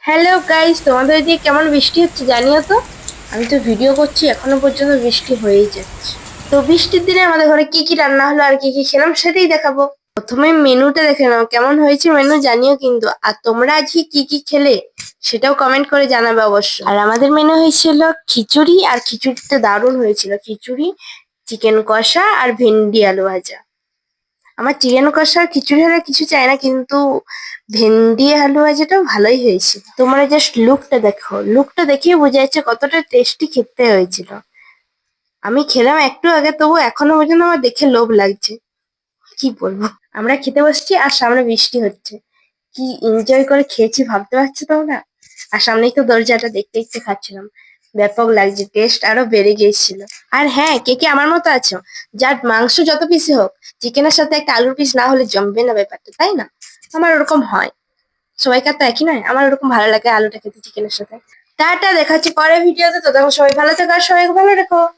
Hello guys, তোমাদের দিয়ে কেমন বৃষ্টি হচ্ছে জানিও তো। আমি তো ভিডিও করছি, এখনো পর্যন্ত বৃষ্টি হয়েই যাচ্ছে। তো বৃষ্টির দিনে আমাদের ঘরে কি কি রান্না হলো আর কি কি খেলাম সেটাই দেখাবো। প্রথমে মেনুটা দেখে নাও, কেমন হয়েছে মেনু জানিও কিন্তু। আর তোমরা আজকে কি কি খেলে সেটাও কমেন্ট করে জানাবে অবশ্যই। আর আমাদের মেনু হয়েছিল খিচুড়ি, আর খিচুড়িটা দারুণ হয়েছিল। খিচুড়ি, চিকেন কষা আর ভেন্ডি আলু ভাজা। আমার চিকেন কষা আর খিচুড়ি হলে কিছু চাই না, কিন্তু ভেন্ডি আলু ভাজাটাও ভালোই হয়েছিল। তোমরা জাস্ট লুকটা দেখো, লুকটা দেখেই বোঝা যাচ্ছে কতটা টেস্টি খেতে হয়েছিল। আমি খেলাম একটু আগে, তবু এখনো পর্যন্ত আমার দেখে লোভ লাগছে। কি বলবো, আমরা খেতে বসছি আর সামনে বৃষ্টি হচ্ছে। কি এনজয় করে খেয়েছি ভাবতে পারছো তোমরা। আর সামনেই তো দরজাটা, দেখতে দেখতে খাচ্ছিলাম। ব্যাপক লাগছে, টেস্ট আরো বেড়ে গিয়েছিল। আর হ্যাঁ, কে কে আমার মতো আছো, যার মাংস যত পিসই হোক, চিকেনের সাথে একটা আলুর পিস না হলে জমবে না ব্যাপারটা, তাই না? আমার ওরকম হয়। সবাইকার তো একই নয়, আমার ওরকম ভালো লাগে আলুটা খেতে চিকেনের সাথে। টাটা, দেখা হচ্ছে পরের ভিডিওতে। তো তখন সবাই ভালো থাকো আর সবাইকে ভালো রেখো।